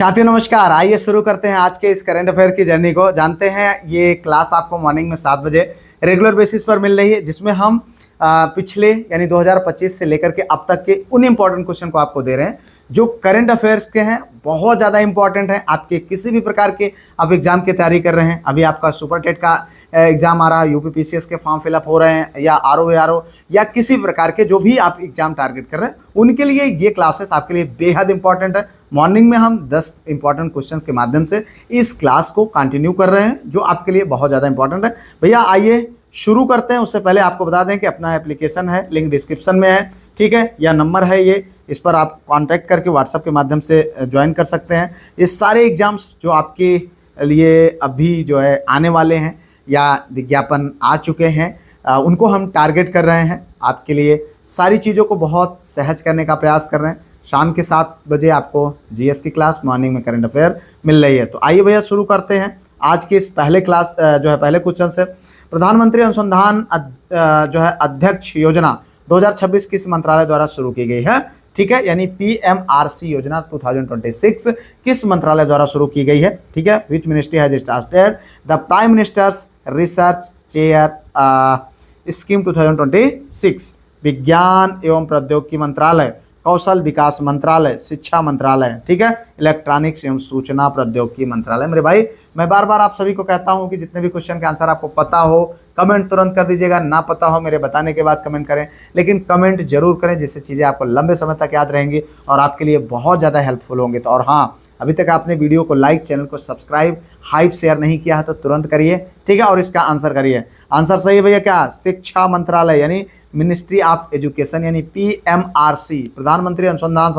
साथियों नमस्कार। आइए शुरू करते हैं आज के इस करंट अफेयर की जर्नी को। जानते हैं ये क्लास आपको मॉर्निंग में 7 बजे रेगुलर बेसिस पर मिल रही है, जिसमें हम पिछले यानी 2025 से लेकर के अब तक के उन इंपॉर्टेंट क्वेश्चन को आपको दे रहे हैं जो करंट अफेयर्स के हैं, बहुत ज़्यादा इंपॉर्टेंट है। आपके किसी भी प्रकार के आप एग्जाम की तैयारी कर रहे हैं, अभी आपका सुपर टेट का एग्जाम आ रहा है, यूपीपीसीएस के फॉर्म फिलअप हो रहे हैं, या आरओ या किसी प्रकार के जो भी आप एग्जाम टारगेट कर रहे हैं, उनके लिए ये क्लासेस आपके लिए बेहद इंपॉर्टेंट है। मॉर्निंग में हम 10 इंपॉर्टेंट क्वेश्चंस के माध्यम से इस क्लास को कंटिन्यू कर रहे हैं जो आपके लिए बहुत ज़्यादा इंपॉर्टेंट है। भैया आइए शुरू करते हैं। उससे पहले आपको बता दें कि अपना एप्लीकेशन है, लिंक डिस्क्रिप्शन में है, ठीक है, या नंबर है ये, इस पर आप कांटेक्ट करके व्हाट्सएप के माध्यम से ज्वाइन कर सकते हैं। ये सारे एग्जाम्स जो आपके लिए अभी जो है आने वाले हैं या विज्ञापन आ चुके हैं, उनको हम टारगेट कर रहे हैं। आपके लिए सारी चीज़ों को बहुत सहज करने का प्रयास कर रहे हैं। शाम के 7 बजे आपको जीएस की क्लास, मॉर्निंग में करंट अफेयर मिल रही है। तो आइए भैया शुरू करते हैं आज के इस पहले क्लास जो है पहले क्वेश्चन से। प्रधानमंत्री अनुसंधान जो है अध्यक्ष योजना 2026 किस मंत्रालय द्वारा शुरू की गई है? ठीक है, यानी पीएमआरसी योजना 2026 किस मंत्रालय द्वारा शुरू की गई है? ठीक है, which ministry has started the prime ministers research chair scheme 2026? विज्ञान एवं प्रौद्योगिकी मंत्रालय, कौशल विकास मंत्रालय, शिक्षा मंत्रालय, ठीक है, इलेक्ट्रॉनिक्स एवं सूचना प्रौद्योगिकी मंत्रालय। मेरे भाई मैं बार बार आप सभी को कहता हूं कि जितने भी क्वेश्चन के आंसर आपको पता हो कमेंट तुरंत कर दीजिएगा, ना पता हो मेरे बताने के बाद कमेंट करें, लेकिन कमेंट जरूर करें जिससे चीज़ें आपको लंबे समय तक याद रहेंगी और आपके लिए बहुत ज़्यादा हेल्पफुल होंगे। तो और हाँ, अभी तक आपने वीडियो को लाइक, चैनल को सब्सक्राइब, हाइप शेयर नहीं किया है तो तुरंत करिए, ठीक है, और इसका आंसर करिए। आंसर सही है भैया क्या? शिक्षा मंत्रालय यानी मिनिस्ट्री ऑफ एजुकेशन यानी पीएमआरसी, प्रधानमंत्री अनुसंधान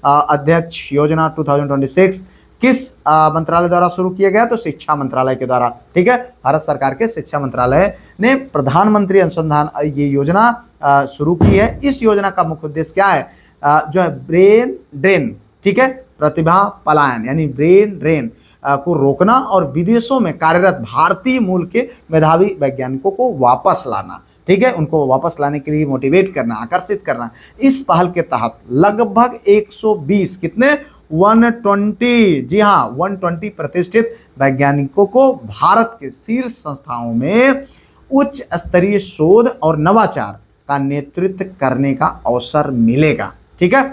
अध्यक्ष योजना 2026 किस मंत्रालय द्वारा शुरू किया गया? तो शिक्षा मंत्रालय के द्वारा, ठीक है, भारत सरकार के शिक्षा मंत्रालय ने प्रधानमंत्री अनुसंधान ये योजना शुरू की है। इस योजना का मुख्य उद्देश्य क्या है? जो है ब्रेन ड्रेन, ठीक है, प्रतिभा पलायन यानी ब्रेन ड्रेन को रोकना और विदेशों में कार्यरत भारतीय मूल के मेधावी वैज्ञानिकों को वापस लाना, ठीक है, उनको वापस लाने के लिए मोटिवेट करना, आकर्षित करना। इस पहल के तहत लगभग 120 कितने 120, जी हाँ 120 प्रतिष्ठित वैज्ञानिकों को भारत के शीर्ष संस्थाओं में उच्च स्तरीय शोध और नवाचार का नेतृत्व करने का अवसर मिलेगा, ठीक है।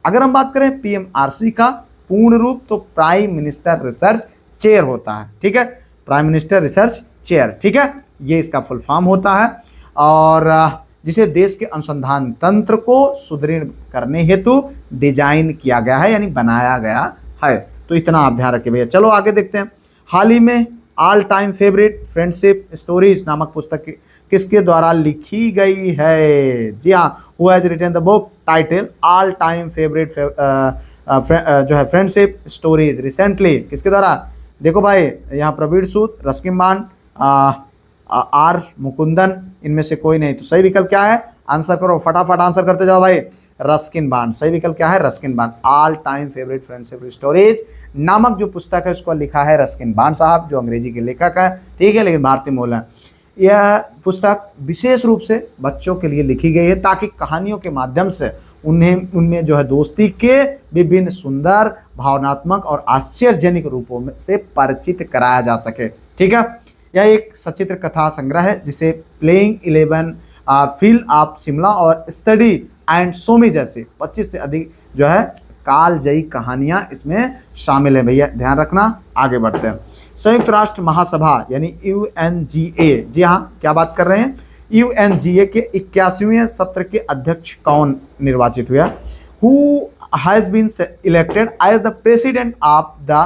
अगर हम बात करें पीएमआरसी का पूर्ण रूप तो प्राइम मिनिस्टर रिसर्च चेयर होता है, ठीक है, प्राइम मिनिस्टर रिसर्च चेयर, ठीक है, ये इसका फुल फॉर्म होता है, और जिसे देश के अनुसंधान तंत्र को सुदृढ़ करने हेतु डिजाइन किया गया है यानी बनाया गया है। तो इतना आप ध्यान रखिए भैया। चलो आगे देखते हैं। हाल ही में all time favourite friendship stories नामक पुस्तक किसके द्वारा लिखी गई है? जी हाँ, who has written the book title all time favourite जो है फ्रेंडशिप स्टोरीज रिसेंटली, किसके द्वारा? देखो भाई, यहाँ प्रवीण सूद, रस्किन बॉन्ड, आर मुकुंदन, इनमें से कोई नहीं। तो सही विकल्प क्या है? आंसर करो, फटाफट आंसर करते जाओ भाई। रस्किन बॉन्ड, सही विकल्प क्या है? Ruskin bond. All time favourite friendship stories नामक जो पुस्तक है उसको लिखा है रस्किन बॉन्ड साहब, जो अंग्रेजी के लेखक है, ठीक है, लेकिन भारतीय मूल है। यह पुस्तक विशेष रूप से बच्चों के लिए लिखी गई है ताकि कहानियों के माध्यम से उनमें जो है दोस्ती के विभिन्न सुंदर, भावनात्मक और आश्चर्यजनक रूपों में से परिचित कराया जा सके, ठीक है। यह एक सचित्र कथा संग्रह है जिसे प्लेइंग 11, फील्ड ऑफ शिमला और स्टडी एंड सोमी जैसे 25 से अधिक जो है कालजयी कहानियां इसमें शामिल है। भैया ध्यान रखना। आगे बढ़ते हैं। संयुक्त राष्ट्र महासभा यानी यूएनजीए, जी हाँ, क्या बात कर रहे हैं? यूएनजीए के 81वें सत्र के अध्यक्ष कौन निर्वाचित हुआ? Who has been elected as the president of the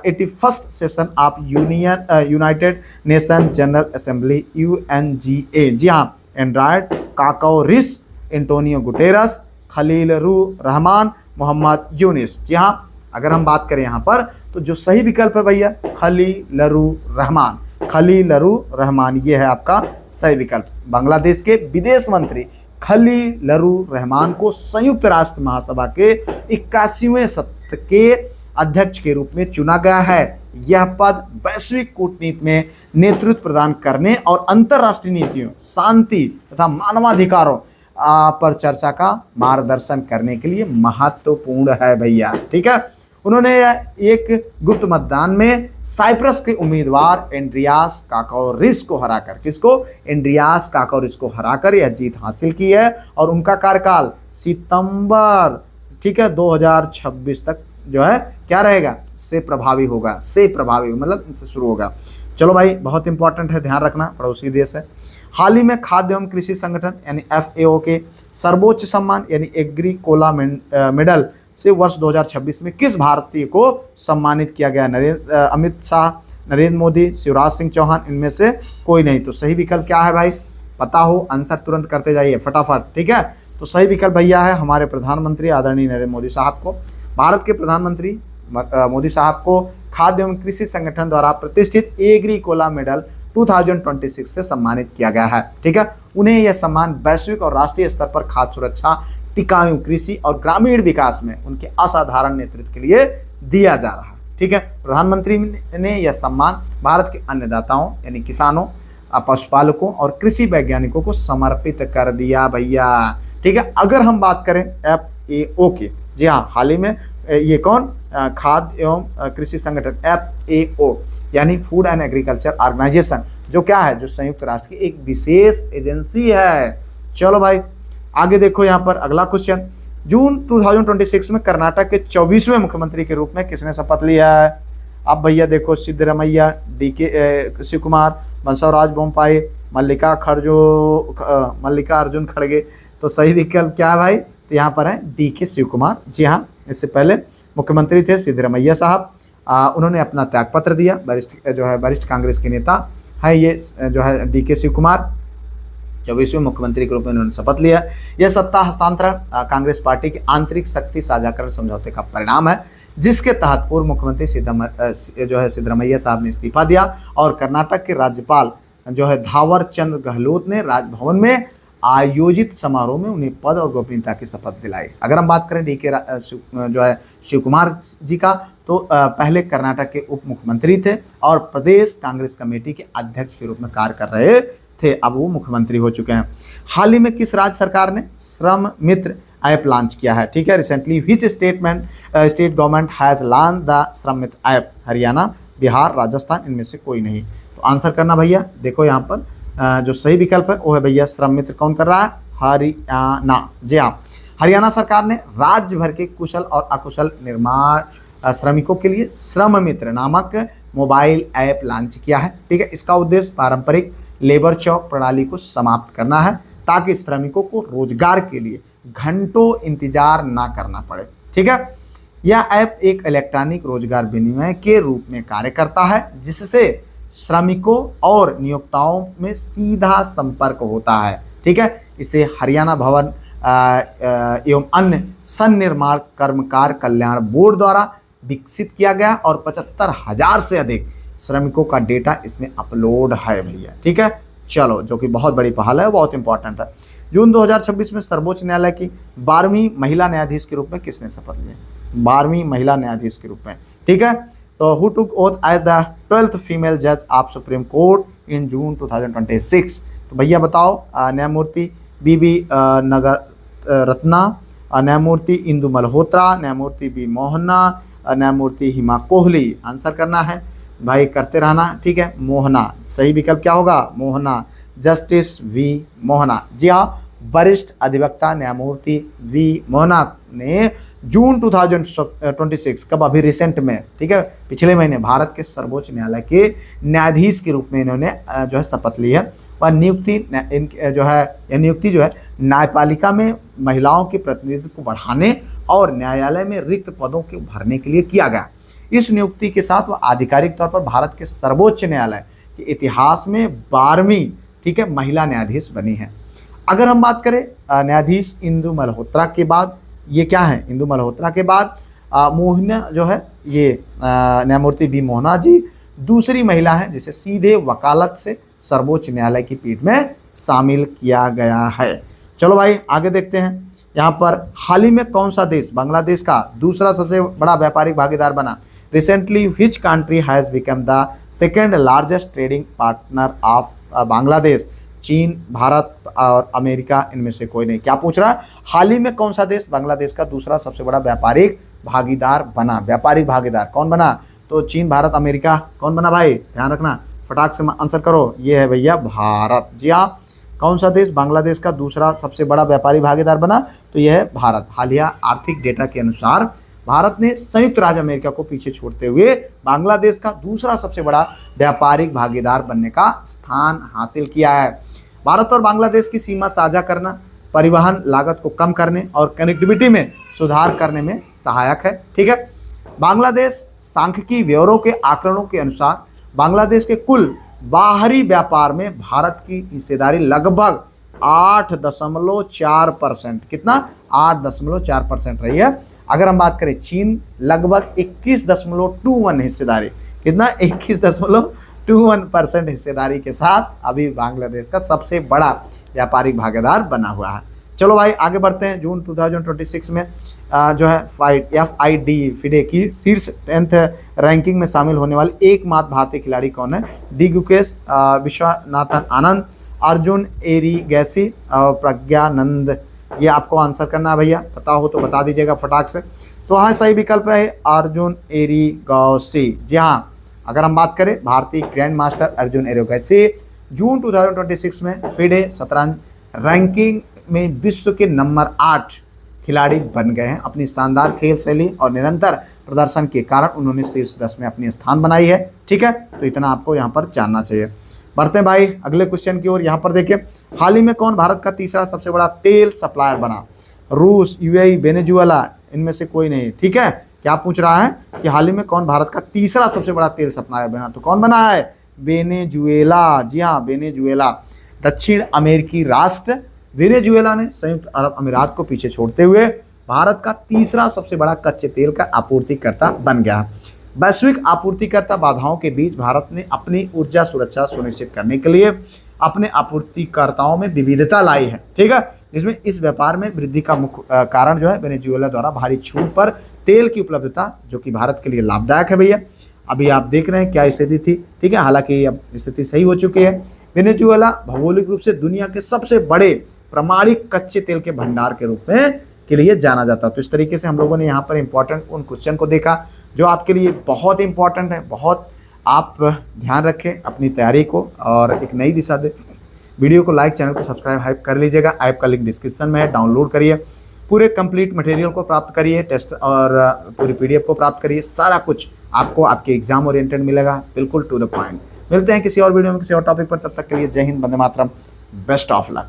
81st session of United Nations General Assembly UNGA? जी हाँ, Andreas Kakouris, Antonio Guterres, Khalilur Rahman, Muhammad Yunus. जी हाँ, अगर हम बात करें यहाँ पर तो जो सही विकल्प है भैया खलीलरू रहमान, खलीलरू रहमान, ये है आपका सही विकल्प। बांग्लादेश के विदेश मंत्री खलीलरू रहमान को संयुक्त राष्ट्र महासभा के 81वें सत्र के अध्यक्ष के रूप में चुना गया है। यह पद वैश्विक कूटनीति में नेतृत्व प्रदान करने और अंतर्राष्ट्रीय नीतियों, शांति तथा मानवाधिकारों पर चर्चा का मार्गदर्शन करने के लिए महत्वपूर्ण है भैया, ठीक है। उन्होंने एक गुप्त मतदान में साइप्रस के उम्मीदवार एंड्रियास काकाउरिस को हराकर, किसको? एंड्रियास काकाउरिस को हराकर यह जीत हासिल की है। और उनका कार्यकाल सितंबर, ठीक है, 2026 तक जो है क्या रहेगा? से प्रभावी होगा। से प्रभावी मतलब इनसे शुरू होगा। चलो भाई, बहुत इंपॉर्टेंट है, ध्यान रखना, पड़ोसी देश है। हाल ही में खाद्य एवं कृषि संगठन यानी FAO के सर्वोच्च सम्मान यानी एग्रीकोला मेडल से वर्ष 2026 में किस भारतीय को सम्मानित किया गया? अमित शाह, नरेंद्र मोदी, शिवराज सिंह चौहान, इनमें से कोई नहीं। तो सही विकल्प क्या है भाई? पता हो आंसर तुरंत करते जाइए फटाफट, ठीक है। तो सही विकल्प भैया है हमारे प्रधानमंत्री आदरणीय नरेंद्र मोदी साहब को। भारत के प्रधानमंत्री मोदी साहब को खाद्य एवं कृषि संगठन द्वारा प्रतिष्ठित एग्रीकोला मेडल 2026 से सम्मानित किया गया है, ठीक है। उन्हें यह सम्मान वैश्विक और राष्ट्रीय स्तर पर खाद्य सुरक्षा, टिकाऊ कृषि और ग्रामीण विकास में उनके असाधारण नेतृत्व के लिए दिया जा रहा है, ठीक है। प्रधानमंत्री ने यह सम्मान भारत के अन्नदाताओं यानी किसानों, पशुपालकों और कृषि वैज्ञानिकों को समर्पित कर दिया भैया, ठीक है। अगर हम बात करें FAO की, जी हाँ, हाल ही में ये कौन? खाद्य एवं कृषि संगठन FAO यानी फूड एंड एग्रीकल्चर ऑर्गेनाइजेशन, जो क्या है? जो संयुक्त राष्ट्र की एक विशेष एजेंसी है। चलो भाई आगे देखो, यहाँ पर अगला क्वेश्चन, जून 2026 में कर्नाटक के 24वें मुख्यमंत्री के रूप में किसने शपथ लिया है? अब भैया देखो, सिद्धरमैया, DK शिव कुमार, बसवराज बोमपाई, मल्लिकार्जुन खड़गे। तो सही विकल्प क्या है भाई? तो यहाँ पर है DK शिव कुमार। जी हाँ, इससे पहले मुख्यमंत्री थे सिद्धरमैया साहब। उन्होंने अपना त्यागपत्र दिया। वरिष्ठ कांग्रेस के नेता है ये जो है DK शिव कुमार। 24वें मुख्यमंत्री के रूप में उन्होंने शपथ लिया। यह सत्ता हस्तांतरण कांग्रेस पार्टी के आंतरिक शक्ति साझाकरण समझौते का परिणाम है, जिसके तहत पूर्व मुख्यमंत्री सिद्धरमैया साहब ने इस्तीफा दिया और कर्नाटक के राज्यपाल जो है थावर चंद गहलोत ने राजभवन में आयोजित समारोह में उन्हें पद और गोपनीयता की शपथ दिलाई। अगर हम बात करें DK शिव कुमार जी का, तो पहले कर्नाटक के उप मुख्यमंत्री थे और प्रदेश कांग्रेस कमेटी के अध्यक्ष के रूप में कार्य कर रहे थे। अब वो मुख्यमंत्री हो चुके हैं। हाल ही में किस राज्य सरकार ने श्रम मित्र ऐप लॉन्च किया है? ठीक है, recently which state government has launch the श्रम मित्र ऐप? हरियाणा, बिहार, राजस्थान, इनमें से कोई नहीं। तो आंसर करना भैया, देखो यहाँ पर जो सही विकल्प है वो है भैया श्रम मित्र। कौन कर रहा है? हरियाणा। जी हाँ, हरियाणा सरकार ने राज्य भर के कुशल और अकुशल निर्माण श्रमिकों के लिए श्रम मित्र नामक मोबाइल ऐप लॉन्च किया है, ठीक है। इसका उद्देश्य पारंपरिक लेबर चौक प्रणाली को समाप्त करना है, ताकि श्रमिकों को रोजगार के लिए घंटों इंतजार ना करना पड़े, ठीक है। यह ऐप एक इलेक्ट्रॉनिक रोजगार विनिमय के रूप में कार्य करता है, जिससे श्रमिकों और नियोक्ताओं में सीधा संपर्क होता है, ठीक है। इसे हरियाणा भवन एवं अन्य सन्निर्माण कर्मकार कल्याण बोर्ड द्वारा विकसित किया गया और 75,000 से अधिक श्रमिकों का डेटा इसमें अपलोड है भैया, ठीक है। चलो, जो कि बहुत बड़ी पहल है, बहुत इंपॉर्टेंट है। जून 2026 में सर्वोच्च न्यायालय की 12वीं महिला न्यायाधीश के रूप में किसने शपथ ली? 12वीं महिला न्यायाधीश के रूप में, ठीक है। तो who took oath as the 12th female जज of Supreme Court in June 2026? तो भैया बताओ, न्यायमूर्ति BB नगर रत्ना, न्यायमूर्ति इंदु मल्होत्रा, न्यायमूर्ति B मोहना, न्यायमूर्ति हिमा कोहली। आंसर करना है भाई, करते रहना, ठीक है। मोहना सही विकल्प क्या होगा? Mohana, justice V Mohana. जी हाँ, वरिष्ठ अधिवक्ता न्यायमूर्ति V मोहना ने जून 2026 कब? अभी रिसेंट में, ठीक है, पिछले महीने भारत के सर्वोच्च न्यायालय के न्यायाधीश के रूप में इन्होंने जो है शपथ ली है। और नियुक्ति जो है न्यायपालिका में महिलाओं के प्रतिनिधित्व को बढ़ाने और न्यायालय में रिक्त पदों को भरने के लिए किया गया। इस नियुक्ति के साथ वह आधिकारिक तौर पर भारत के सर्वोच्च न्यायालय के इतिहास में 12वीं, ठीक है, महिला न्यायाधीश बनी है। अगर हम बात करें न्यायाधीश इंदु मल्होत्रा के बाद, ये क्या है? इंदु मल्होत्रा के बाद मोहना जो है, ये न्यायमूर्ति B मोहना जी दूसरी महिला है जिसे सीधे वकालत से सर्वोच्च न्यायालय की पीठ में शामिल किया गया है। चलो भाई आगे देखते हैं। यहाँ पर हाल ही में कौन सा देश बांग्लादेश का दूसरा सबसे बड़ा व्यापारिक भागीदार बना? Recently which country has become the second largest trading partner of Bangladesh? चीन, भारत और अमेरिका, इनमें से कोई नहीं। क्या पूछ रहा है? हाल ही में कौन सा देश बांग्लादेश का दूसरा सबसे बड़ा व्यापारिक भागीदार बना, व्यापारिक भागीदार कौन बना? तो चीन, भारत, अमेरिका, कौन बना भाई? ध्यान रखना, फटाक से आंसर करो। ये है भैया भारत। जी हाँ। कौन सा देश बांग्लादेश का दूसरा सबसे बड़ा व्यापारी भागीदार बना? तो यह है भारत। हालिया आर्थिक डेटा के अनुसार भारत ने संयुक्त राज्य अमेरिका को पीछे छोड़ते हुए बांग्लादेश का दूसरा सबसे बड़ा व्यापारिक भागीदार बनने का स्थान हासिल किया है। भारत और बांग्लादेश की सीमा साझा करना परिवहन लागत को कम करने और कनेक्टिविटी में सुधार करने में सहायक है। ठीक है। बांग्लादेश सांख्यिकी ब्यूरो के आंकड़ों के अनुसार बांग्लादेश के कुल बाहरी व्यापार में भारत की हिस्सेदारी लगभग 8.4%, कितना? 8.4% रही है। अगर हम बात करें चीन, लगभग 21.21 हिस्सेदारी, कितना? 21.21% हिस्सेदारी के साथ अभी बांग्लादेश का सबसे बड़ा व्यापारिक भागीदार बना हुआ है। चलो भाई आगे बढ़ते हैं। जून 2026 में जो है FIDE की शीर्ष 10th रैंकिंग में शामिल होने वाले एकमात्र भारतीय खिलाड़ी कौन है? डी गुकेश, विश्वनाथन आनंद, अर्जुन एरिगैसी और प्रज्ञानंद। ये आपको आंसर करना है भैया, पता हो तो बता दीजिएगा फटाक से। तो हाँ, सही विकल्प है अर्जुन एरिगैसी। जी हाँ, अगर हम बात करें भारतीय ग्रैंड मास्टर अर्जुन एरिगैसी जून 2026 में FIDE शतरंज रैंकिंग में विश्व के नंबर 8 खिलाड़ी बन गए हैं। अपनी शानदार खेल शैली और निरंतर प्रदर्शन के कारण उन्होंने शीर्ष 10 में अपनी स्थान बनाई है। ठीक है, तो इतना आपको यहाँ पर जानना चाहिए। बढ़ते हैं भाई अगले क्वेश्चन की ओर। यहाँ पर देखिए, हाल ही में कौन भारत का तीसरा सबसे बड़ा तेल सप्लायर बना? रूस, UAE, वेनेजुएला, इनमें से कोई नहीं। ठीक है, क्या पूछ रहा है कि हाल ही में कौन भारत का तीसरा सबसे बड़ा तेल सप्लायर बना? तो कौन बना है? वेनेजुएला। जी हाँ, वेनेजुएला। दक्षिण अमेरिकी राष्ट्र वेनेजुएला ने संयुक्त अरब अमीरात को पीछे छोड़ते हुए भारत का तीसरा सबसे बड़ा कच्चे तेल का आपूर्तिकर्ता बन गया। वैश्विक आपूर्तिकर्ता बाधाओं के बीच भारत ने अपनी ऊर्जा सुरक्षा सुनिश्चित करने के लिए अपने आपूर्तिकर्ताओं में विविधता लाई है। ठीक है, जिसमें इस व्यापार में वृद्धि का मुख्य कारण जो है वेनेजुएला द्वारा भारी छूट पर तेल की उपलब्धता, जो कि भारत के लिए लाभदायक है भैया। अभी आप देख रहे हैं क्या स्थिति थी। ठीक है, हालांकि अब स्थिति सही हो चुकी है। वेनेजुएला भौगोलिक रूप से दुनिया के सबसे बड़े प्रामाणिक कच्चे तेल के भंडार के रूप में के लिए जाना जाता है। तो इस तरीके से हम लोगों ने यहाँ पर इंपॉर्टेंट उन क्वेश्चन को देखा जो आपके लिए बहुत इंपॉर्टेंट है। बहुत आप ध्यान रखें अपनी तैयारी को और एक नई दिशा दे। वीडियो को लाइक, चैनल को सब्सक्राइब कर लीजिएगा। ऐप का लिंक डिस्क्रिप्शन में है, डाउनलोड करिए। पूरे कंप्लीट मटेरियल को प्राप्त करिए, टेस्ट और पूरी PDF को प्राप्त करिए। सारा कुछ आपको आपके एग्जाम ओरिएंटेड मिलेगा, बिल्कुल टू द पॉइंट। मिलते हैं किसी और वीडियो में किसी और टॉपिक पर। तब तक के लिए जय Hind, Vande Mataram, best of luck.